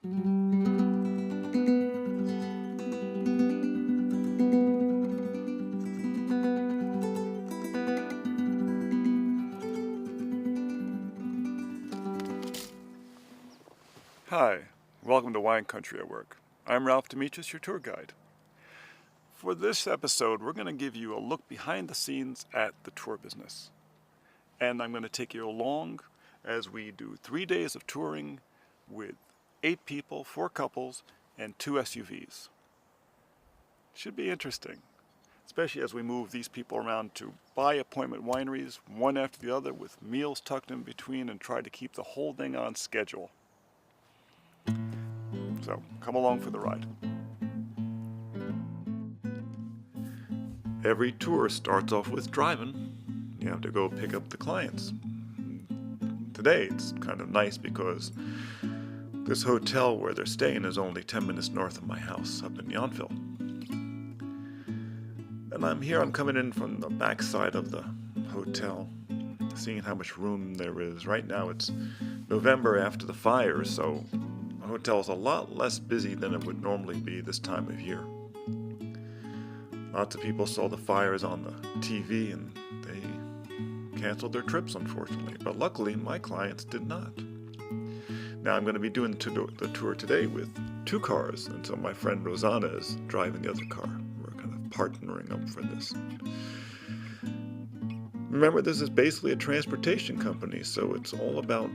Hi, welcome to Wine Country at Work. I'm Ralph Amicis, your tour guide. For this episode, we're going to give you a look behind the scenes at the tour business. And I'm going to take you along as we do 3 days of touring with 8 people, 4 couples, and 2 SUVs. Should be interesting, especially as we move these people around to by appointment wineries, one after the other, with meals tucked in between, and try to keep the whole thing on schedule. So come along for the ride. Every tour starts off with driving. You have to go pick up the clients. Today it's kind of nice because this hotel where they're staying is only 10 minutes north of my house up in Yountville. And I'm coming in from the back side of the hotel, seeing how much room there is. Right now it's November after the fire, so the hotel is a lot less busy than it would normally be this time of year. Lots of people saw the fires on the TV and they canceled their trips, unfortunately. But luckily, my clients did not. Now I'm going to be doing the tour today with 2 cars until my friend Rosanna is driving the other car. We're kind of partnering up for this. Remember, this is basically a transportation company, so it's all about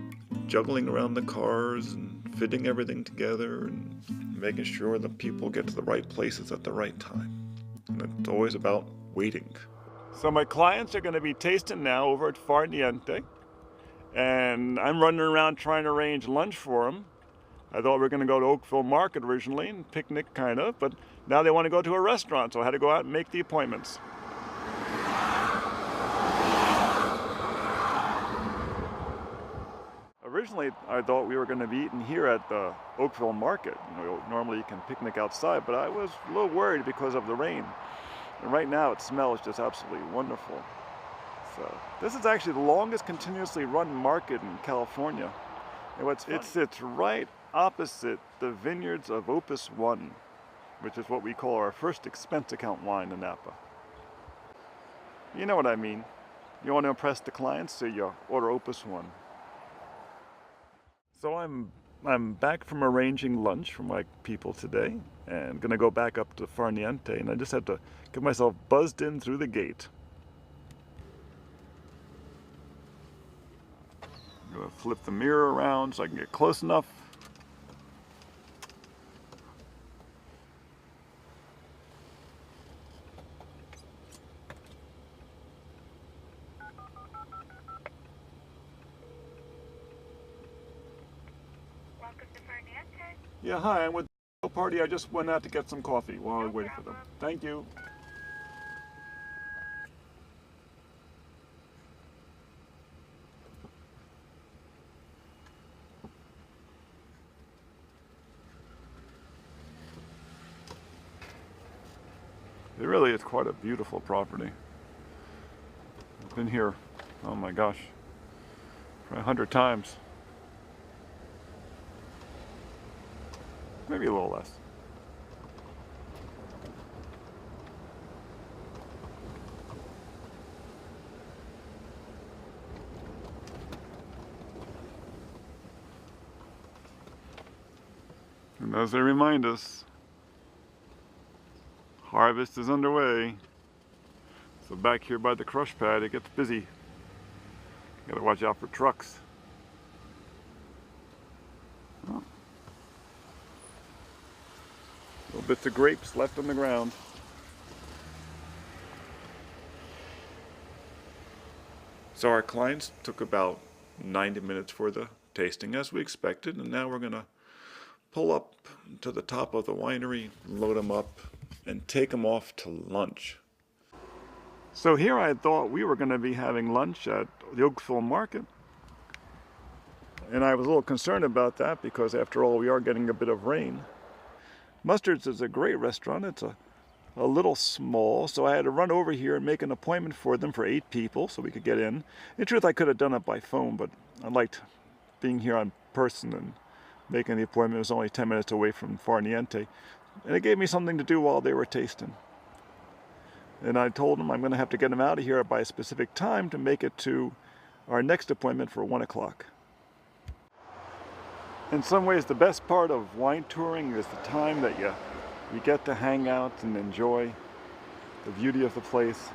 juggling around the cars and fitting everything together and making sure that people get to the right places at the right time. And it's always about waiting. So my clients are going to be tasting now over at Far Niente, and I'm running around trying to arrange lunch for them. I thought we were going to go to Oakville Market originally and picnic kind of, but now they want to go to a restaurant, so I had to go out and make the appointments. Originally, I thought we were going to be eating here at the Oakville Market. Normally you can picnic outside, but I was a little worried because of the rain. And right now it smells just absolutely wonderful. So this is actually the longest continuously run market in California. And it sits right opposite the vineyards of Opus 1, which is what we call our first expense account wine in Napa. You know what I mean. You want to impress the clients, so you order Opus 1. So I'm back from arranging lunch for my people today, and gonna go back up to Far Niente, and I just have to get myself buzzed in through the gate. I'm gonna flip the mirror around so I can get close enough. Yeah, hi, I'm with the party. I just went out to get some coffee while I waited for them. Thank you. It really is quite a beautiful property. I've been here, oh my gosh, for 100 times. Maybe a little less. And as they remind us, harvest is underway. So back here by the crush pad, it gets busy. Gotta watch out for trucks. Oh. Little bits of grapes left on the ground. So our clients took about 90 minutes for the tasting as we expected, and now we're gonna pull up to the top of the winery, load them up, and take them off to lunch. So here I thought we were gonna be having lunch at the Oakville Market. And I was a little concerned about that because after all we are getting a bit of rain. Mustard's is a great restaurant. It's a little small, so I had to run over here and make an appointment for them for 8 people so we could get in. In truth, I could have done it by phone, but I liked being here in person and making the appointment. It was only 10 minutes away from Far Niente. And it gave me something to do while they were tasting. And I told them I'm going to have to get them out of here by a specific time to make it to our next appointment for 1 o'clock. In some ways, the best part of wine touring is the time that you get to hang out and enjoy the beauty of the place.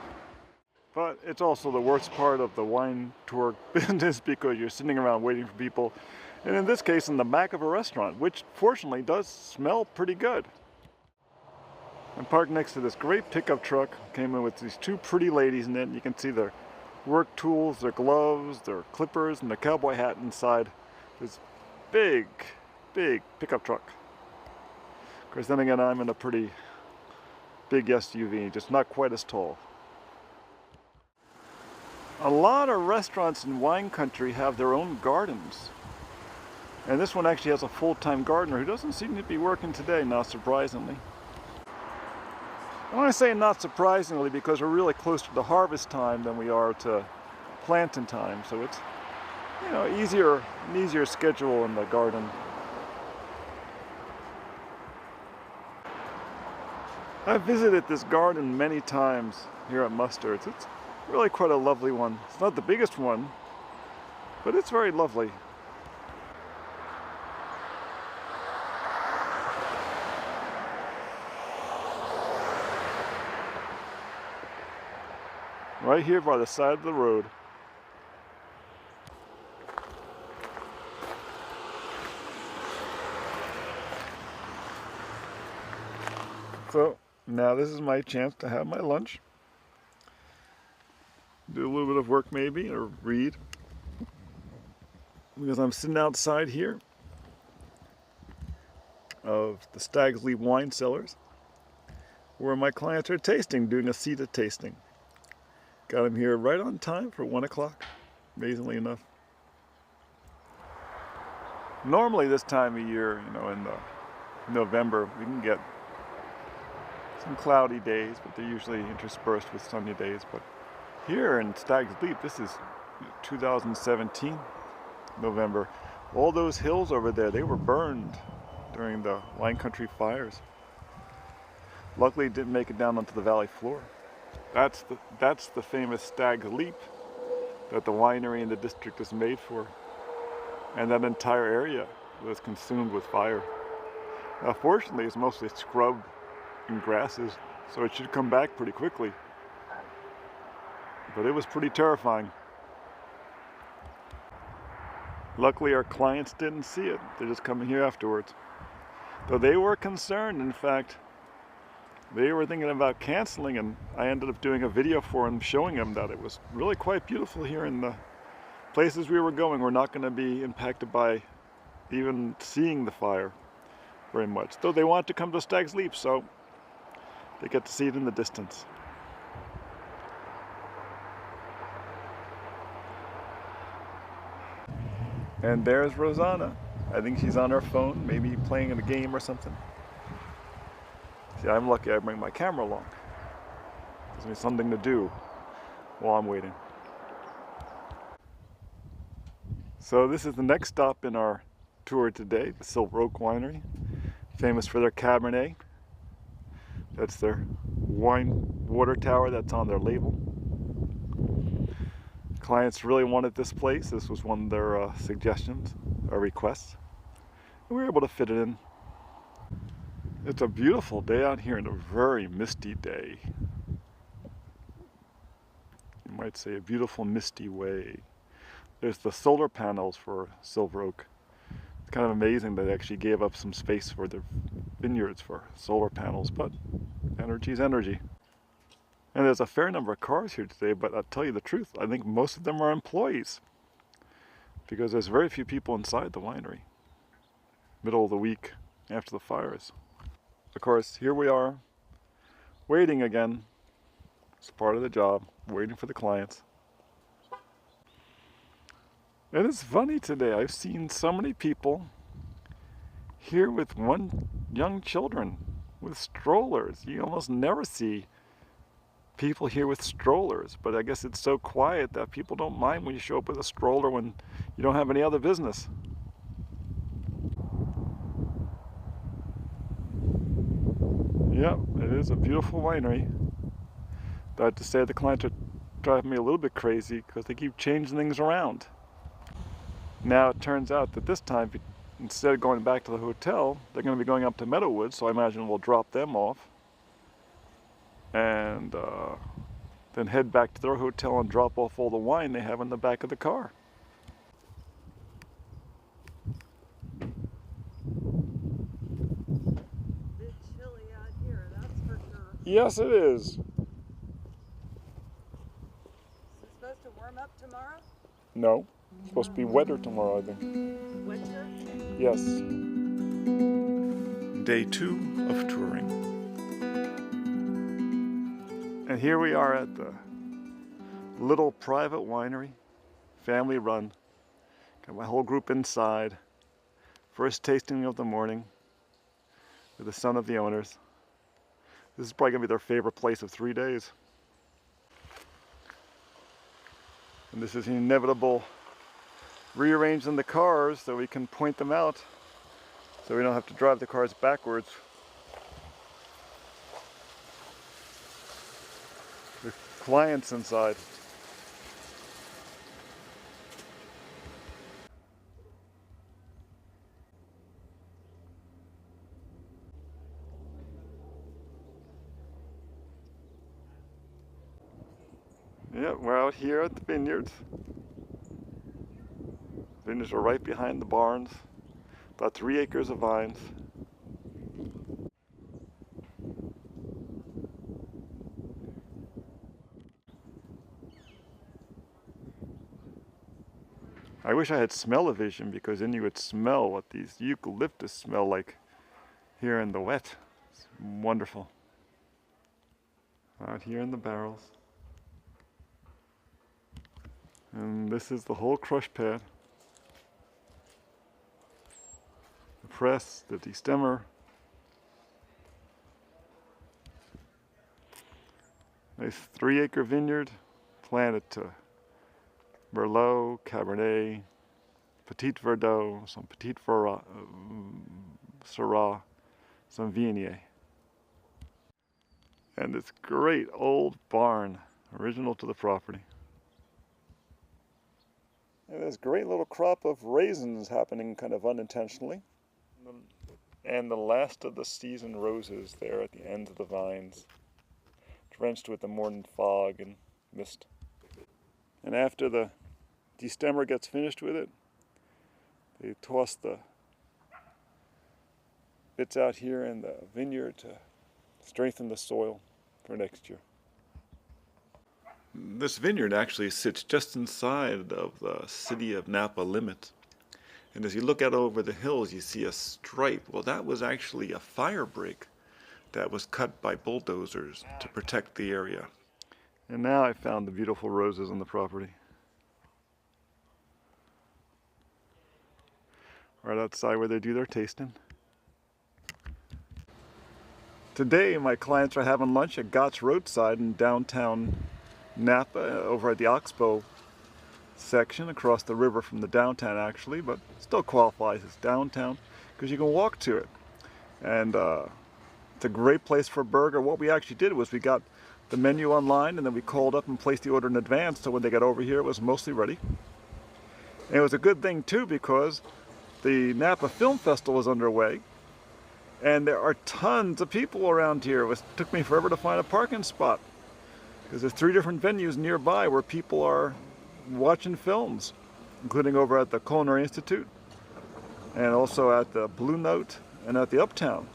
But it's also the worst part of the wine tour business because you're sitting around waiting for people. And in this case, in the back of a restaurant, which fortunately does smell pretty good. I'm parked next to this great pickup truck. Came in with these two pretty ladies in it. And you can see their work tools, their gloves, their clippers, and the cowboy hat inside. This big pickup truck. Of course, then again, I'm in a pretty big SUV, just not quite as tall. A lot of restaurants in wine country have their own gardens. And this one actually has a full-time gardener who doesn't seem to be working today, not surprisingly. I want to say not surprisingly because we're really closer to harvest time than we are to planting time. So it's, you know, an easier schedule in the garden. I've visited this garden many times here at Mustard's. It's really quite a lovely one. It's not the biggest one, but it's very lovely. Right here by the side of the road. So now this is my chance to have my lunch. Do a little bit of work maybe, or read. Because I'm sitting outside here of the Stag's Leap wine cellars where my clients are tasting, doing a seated tasting. Got them here right on time for 1 o'clock, amazingly enough. Normally this time of year, you know, in November, we can get some cloudy days, but they're usually interspersed with sunny days. But here in Stag's Leap, this is 2017, November. All those hills over there, they were burned during the wine country fires. Luckily it didn't make it down onto the valley floor. That's the famous Stag's Leap that the winery and the district is made for. And that entire area was consumed with fire. Now fortunately it's mostly scrub and grasses, so it should come back pretty quickly. But it was pretty terrifying. Luckily our clients didn't see it. They're just coming here afterwards. Though they were concerned, in fact, they were thinking about canceling, and I ended up doing a video for them showing them that it was really quite beautiful here in the places we were going. We're not going to be impacted by even seeing the fire very much. Though they want to come to Stag's Leap, so they get to see it in the distance. And there's Rosanna. I think she's on her phone, maybe playing in a game or something. See, I'm lucky I bring my camera along. Gives me something to do while I'm waiting. So this is the next stop in our tour today, the Silver Oak Winery, famous for their Cabernet. That's their wine water tower that's on their label. Clients really wanted this place. This was one of their suggestions or requests. And we were able to fit it in. It's a beautiful day out here and a very misty day. You might say a beautiful misty way. There's the solar panels for Silver Oak. It's kind of amazing that they actually gave up some space for their vineyards for solar panels, but energy's energy. And there's a fair number of cars here today, but I'll tell you the truth, I think most of them are employees because there's very few people inside the winery. Middle of the week after the fires. Of course, here we are, waiting again. It's part of the job, waiting for the clients. And it's funny today, I've seen so many people here with young children, with strollers. You almost never see people here with strollers, but I guess it's so quiet that people don't mind when you show up with a stroller when you don't have any other business. Yep, it is a beautiful winery. But I have to say the clients are driving me a little bit crazy because they keep changing things around. Now it turns out that this time, instead of going back to the hotel, they're going to be going up to Meadowwoods, so I imagine we'll drop them off and then head back to their hotel and drop off all the wine they have in the back of the car. Bit chilly out here, that's for sure. Yes, it is. Is it supposed to warm up tomorrow? No, it's supposed to be wetter tomorrow, I think. Winter? Yes. Day 2 of touring. And here we are at the little private winery, family run. Got my whole group inside. First tasting of the morning with the son of the owners. This is probably gonna be their favorite place of 3 days. And this is the inevitable rearranging the cars so we can point them out so we don't have to drive the cars backwards. The clients inside. Yeah, we're out here at the vineyards. Vineyards are right behind the barns. About 3 acres of vines. I wish I had smell-o-vision because then you would smell what these eucalyptus smell like here in the wet. It's wonderful. Out here in the barrels. And this is the whole crush pad. The press, the destemmer. Nice 3-acre vineyard planted to Merlot, Cabernet, Petit Verdot, some Petit Syrah, some Viognier. And this great old barn, original to the property. And this great little crop of raisins happening kind of unintentionally. And the last of the season roses there at the end of the vines, drenched with the morning fog and mist. And after the destemmer gets finished with it, they toss the bits out here in the vineyard to strengthen the soil for next year. This vineyard actually sits just inside of the city of Napa limits. And as you look out over the hills, you see a stripe. Well, that was actually a fire break that was cut by bulldozers to protect the area. And now I found the beautiful roses on the property. Right outside where they do their tasting. Today my clients are having lunch at Gott's Roadside in downtown Napa, over at the Oxbow section across the river from the downtown actually, but still qualifies as downtown because you can walk to it. And it's a great place for a burger. What we actually did was we got the menu online and then we called up and placed the order in advance, so when they got over here it was mostly ready. And it was a good thing too because the Napa Film Festival was underway and there are tons of people around here. It took me forever to find a parking spot because there's 3 different venues nearby where people are watching films, including over at the Culinary Institute and also at the Blue Note and at the Uptown.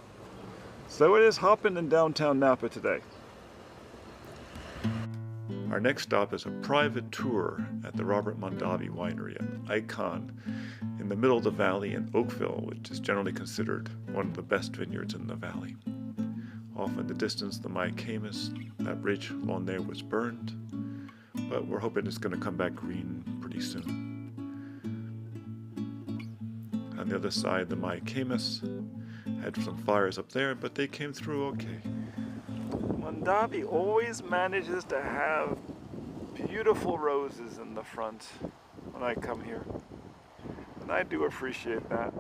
So it is hopping in downtown Napa today. Our next stop is a private tour at the Robert Mondavi Winery, an icon in the middle of the valley in Oakville, which is generally considered one of the best vineyards in the valley. Off in the distance, the Amicis, that ridge along there was burned, but we're hoping it's going to come back green pretty soon. On the other side, the Amicis had some fires up there, but they came through okay. Mondavi always manages to have beautiful roses in the front when I come here, and I do appreciate that.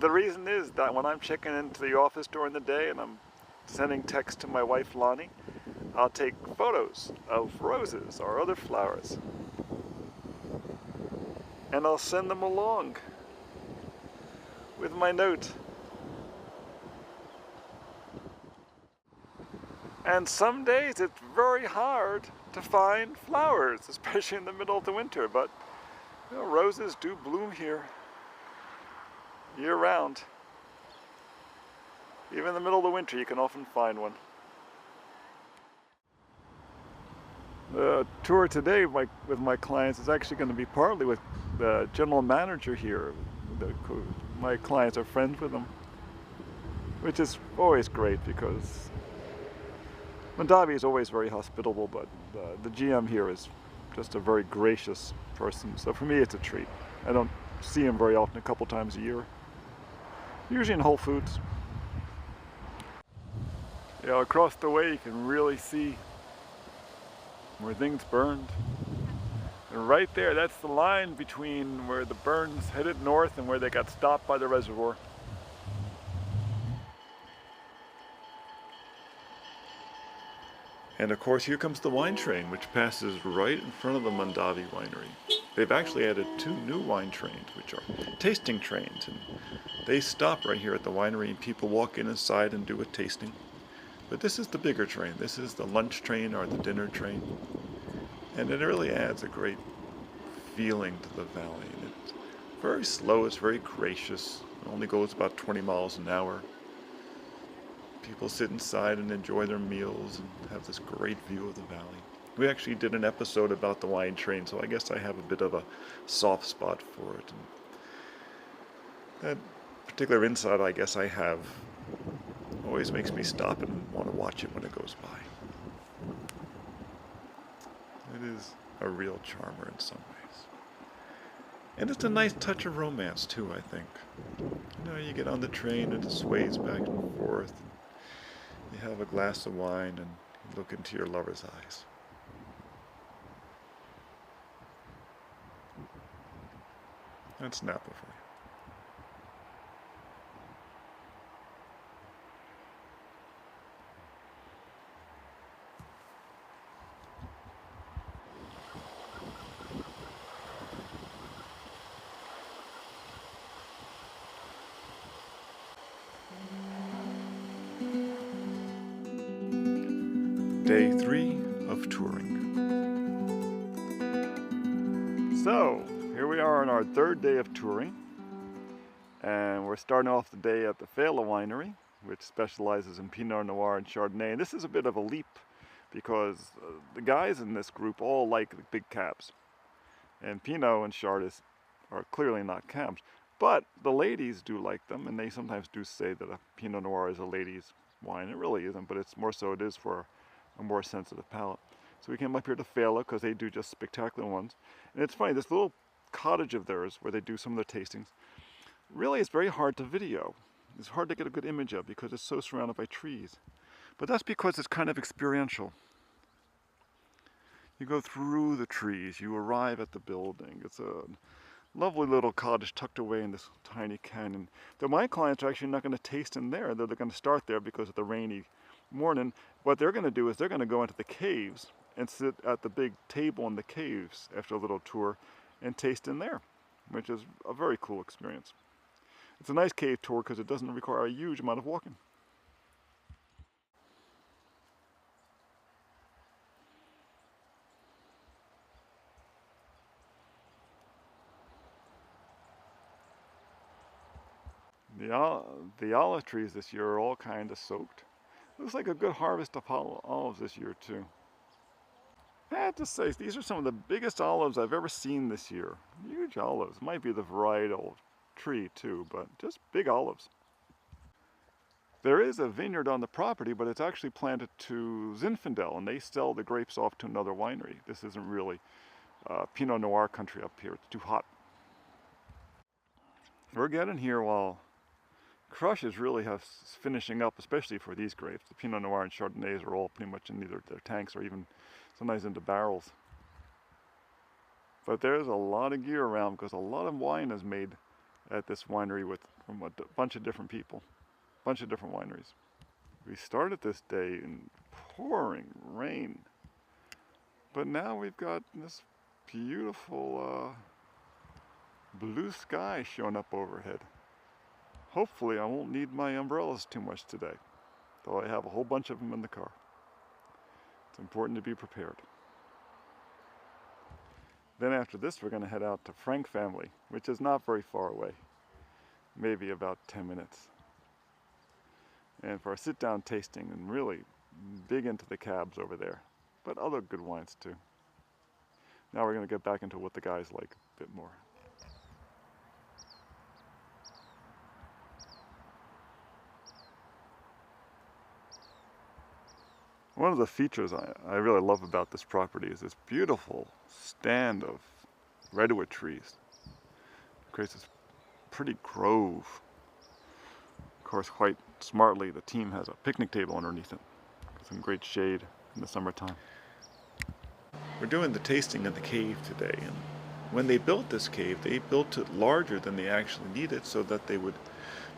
The reason is that when I'm checking into the office during the day and I'm sending text to my wife Lahni, I'll take photos of roses or other flowers. And I'll send them along with my note. And some days it's very hard to find flowers, especially in the middle of the winter, but you know, roses do bloom here year round. Even in the middle of the winter you can often find one. The tour today with my clients is actually going to be partly with the general manager here. My clients are friends with him, which is always great because Mondavi is always very hospitable, but the GM here is just a very gracious person. So for me, it's a treat. I don't see him very often, a couple times a year. Usually in Whole Foods. You know, across the way you can really see where things burned. And right there, that's the line between where the burns headed north and where they got stopped by the reservoir. And of course, here comes the wine train, which passes right in front of the Mondavi winery. They've actually added 2 new wine trains, which are tasting trains. And they stop right here at the winery and people walk in inside and do a tasting. But this is the bigger train. This is the lunch train or the dinner train. And it really adds a great feeling to the valley. And it's very slow, it's very gracious. It only goes about 20 miles an hour. People sit inside and enjoy their meals and have this great view of the valley. We actually did an episode about the wine train, so I guess I have a bit of a soft spot for it. And that particular insight I guess I have always makes me stop and want to watch it when it goes by. It is a real charmer in some ways. And it's a nice touch of romance too, I think. You know, you get on the train and it sways back and forth. You have a glass of wine and you look into your lover's eyes. That's Napa for you. Day 3 of touring. So, here we are on our 3rd day of touring, and we're starting off the day at the Fela Winery, which specializes in Pinot Noir and Chardonnay. And this is a bit of a leap because the guys in this group all like the big cabs, and Pinot and Chard are clearly not cabs. But the ladies do like them, and they sometimes do say that a Pinot Noir is a lady's wine. It really isn't, but it's more so it is for a more sensitive palate. So we came up here to Fela because they do just spectacular ones. And it's funny, this little cottage of theirs where they do some of their tastings, really it's very hard to video. It's hard to get a good image of because it's so surrounded by trees. But that's because it's kind of experiential. You go through the trees, you arrive at the building. It's a lovely little cottage tucked away in this tiny canyon. Though my clients are actually not going to taste in there. They're going to start there because of the rainy morning. What they're going to do is they're going to go into the caves and sit at the big table in the caves after a little tour and taste in there, which is a very cool experience. It's a nice cave tour because it doesn't require a huge amount of walking. The olive trees this year are all kind of soaked. Looks like a good harvest of olives this year too. I have to say, these are some of the biggest olives I've ever seen this year. Huge olives. Might be the varietal tree too, but just big olives. There is a vineyard on the property, but it's actually planted to Zinfandel, and they sell the grapes off to another winery. This isn't really Pinot Noir country up here. It's too hot. We're getting here while crush is really finishing up, especially for these grapes. The Pinot Noir and Chardonnays are all pretty much in either their tanks or even sometimes into barrels. But there's a lot of gear around because a lot of wine is made at this winery with from a bunch of different people, a bunch of different wineries. We started this day in pouring rain, but now we've got this beautiful blue sky showing up overhead. Hopefully I won't need my umbrellas too much today, though I have a whole bunch of them in the car. It's important to be prepared. Then after this we're going to head out to Frank Family, which is not very far away, maybe about 10 minutes. And for a sit-down tasting and really dig into the cabs over there, but other good wines too. Now we're going to get back into what the guys like a bit more. One of the features I really love about this property is this beautiful stand of redwood trees. It creates this pretty grove. Of course, quite smartly, the team has a picnic table underneath it. Some great shade in the summertime. We're doing the tasting in the cave today, and when they built this cave, they built it larger than they actually needed so that they would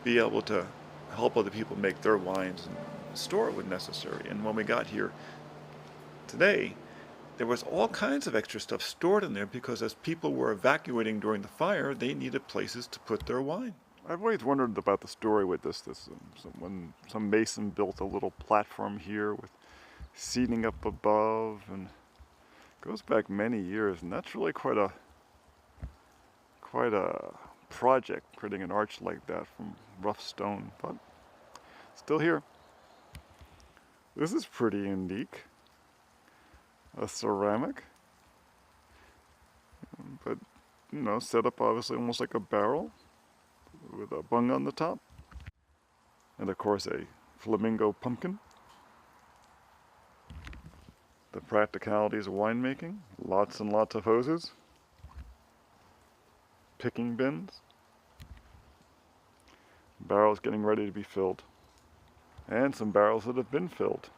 be able to help other people make their wines and store it when necessary. And when we got here today, there was all kinds of extra stuff stored in there because as people were evacuating during the fire, they needed places to put their wine. I've always wondered about the story with this. When some mason built a little platform here with seating up above, and it goes back many years, and that's really quite a project, creating an arch like that from rough stone, but still here. This is pretty unique. A ceramic, but you know, set up obviously almost like a barrel with a bung on the top, and of course a flamingo pumpkin. The practicalities of winemaking: lots and lots of hoses, picking bins, barrels getting ready to be filled, and some barrels that have been filled.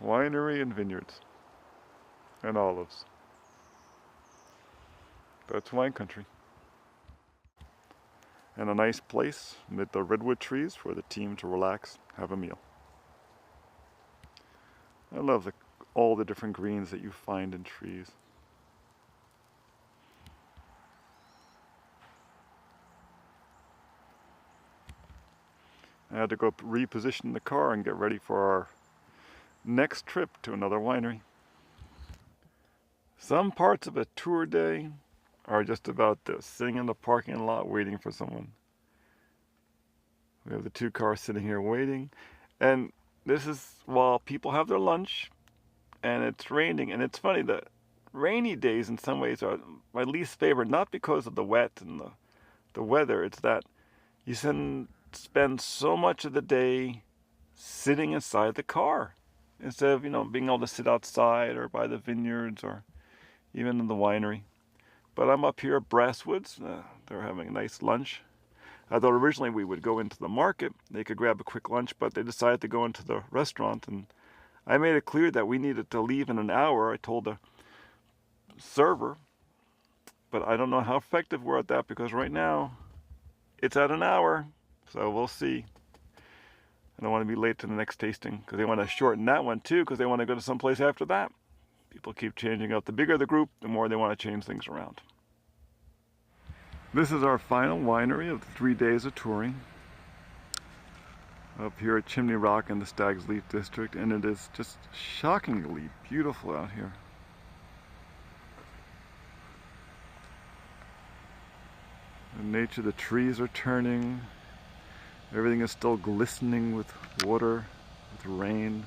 Winery and vineyards and olives. That's wine country. And a nice place amid the redwood trees for the team to relax, have a meal. I love all the different greens that you find in trees. I had to go reposition the car and get ready for our next trip to another winery. Some parts of a tour day are just about this, sitting in the parking lot waiting for someone. We have the two cars sitting here waiting, and this is while people have their lunch and it's raining. And it's funny, the rainy days in some ways are my least favorite, not because of the wet and the weather. It's that you spend so much of the day sitting inside the car instead of, being able to sit outside or by the vineyards or even in the winery. But I'm up here at Brasswoods. They're having a nice lunch. I thought originally we would go into the market. They could grab a quick lunch, but they decided to go into the restaurant. And I made it clear that we needed to leave in an hour. I told the server, but I don't know how effective we're at that because right now it's at an hour. So we'll see. I don't want to be late to the next tasting because they want to shorten that one too because they want to go to someplace after that. People keep changing up. The bigger the group, the more they want to change things around. This is our final winery of the 3 days of touring up here at Chimney Rock in the Stag's Leap District, and it is just shockingly beautiful out here. In nature, the trees are turning. Everything is still glistening with water, with rain.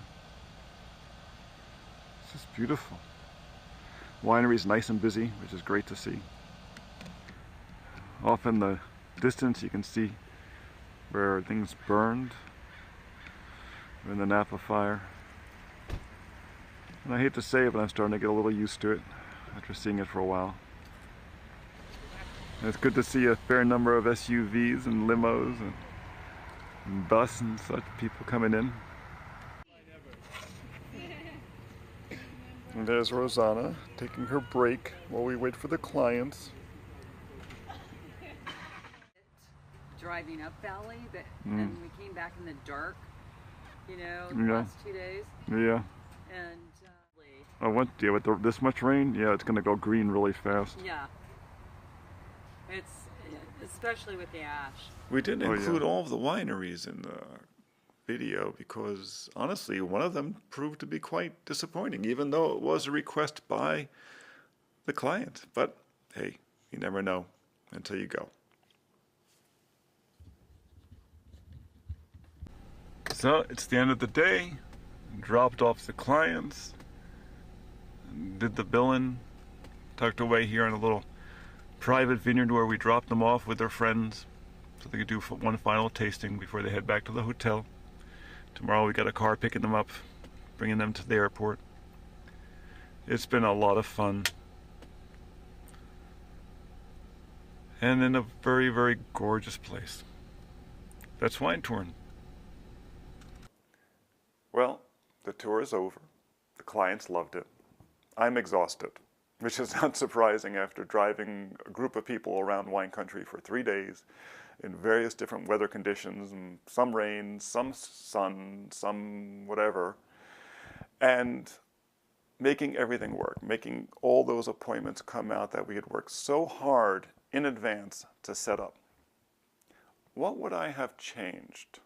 It's just beautiful. Winery is nice and busy, which is great to see. Off in the distance you can see where things burned in the Napa fire. And I hate to say it, but I'm starting to get a little used to it after seeing it for a while. And it's good to see a fair number of SUVs and limos and bus and such people coming in. And there's Rosanna taking her break while we wait for the clients. driving up Valley, but and we came back in the dark, the Yeah. last 2 days. Yeah. And With this much rain, yeah, it's going to go green really fast. yeah, it's especially with the ash. We didn't Oh, yeah. include all of the wineries in the video because honestly, one of them proved to be quite disappointing, even though it was a request by the client. But hey, you never know until you go. So it's the end of the day. Dropped off the clients, did the billing, tucked away here in a little private vineyard where we dropped them off with their friends so they could do one final tasting before they head back to the hotel. Tomorrow we got a car picking them up, bringing them to the airport. It's been a lot of fun. And in a very, very gorgeous place. That's wine touring. Well, the tour is over. The clients loved it. I'm exhausted, which is not surprising after driving a group of people around wine country for 3 days in various different weather conditions, and some rain, some sun, some whatever, and making everything work, making all those appointments come out that we had worked so hard in advance to set up. What would I have changed?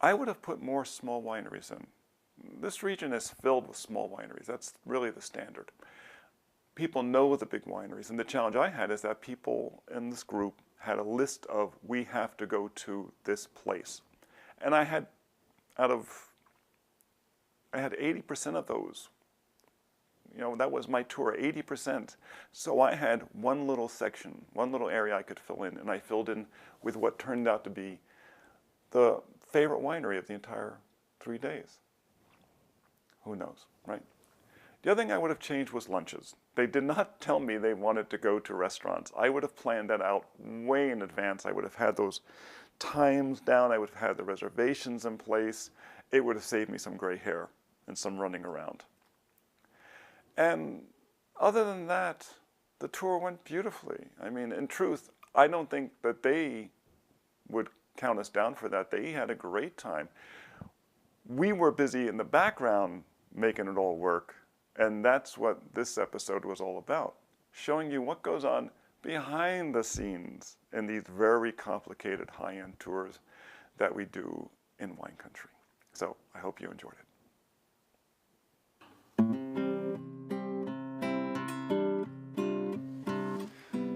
I would have put more small wineries in. This region is filled with small wineries. That's really the standard. People know the big wineries, and the challenge I had is that people in this group had a list of, we have to go to this place. And I had 80% of those. That was my tour, 80%. So I had one little section, one little area I could fill in, and I filled in with what turned out to be the favorite winery of the entire 3 days. Who knows, right? The other thing I would have changed was lunches. They did not tell me they wanted to go to restaurants. I would have planned that out way in advance. I would have had those times down. I would have had the reservations in place. It would have saved me some gray hair and some running around. And other than that, the tour went beautifully. I mean, in truth, I don't think that they would count us down for that. They had a great time. We were busy in the background making it all work, and that's what this episode was all about, showing you what goes on behind the scenes in these very complicated high-end tours that we do in wine country. So I hope you enjoyed it.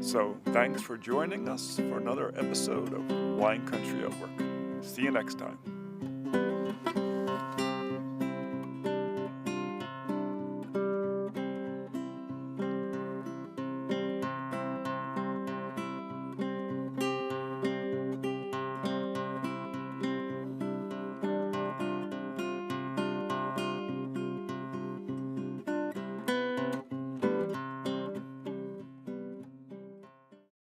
So thanks for joining us for another episode of Wine Country at Work. See you next time.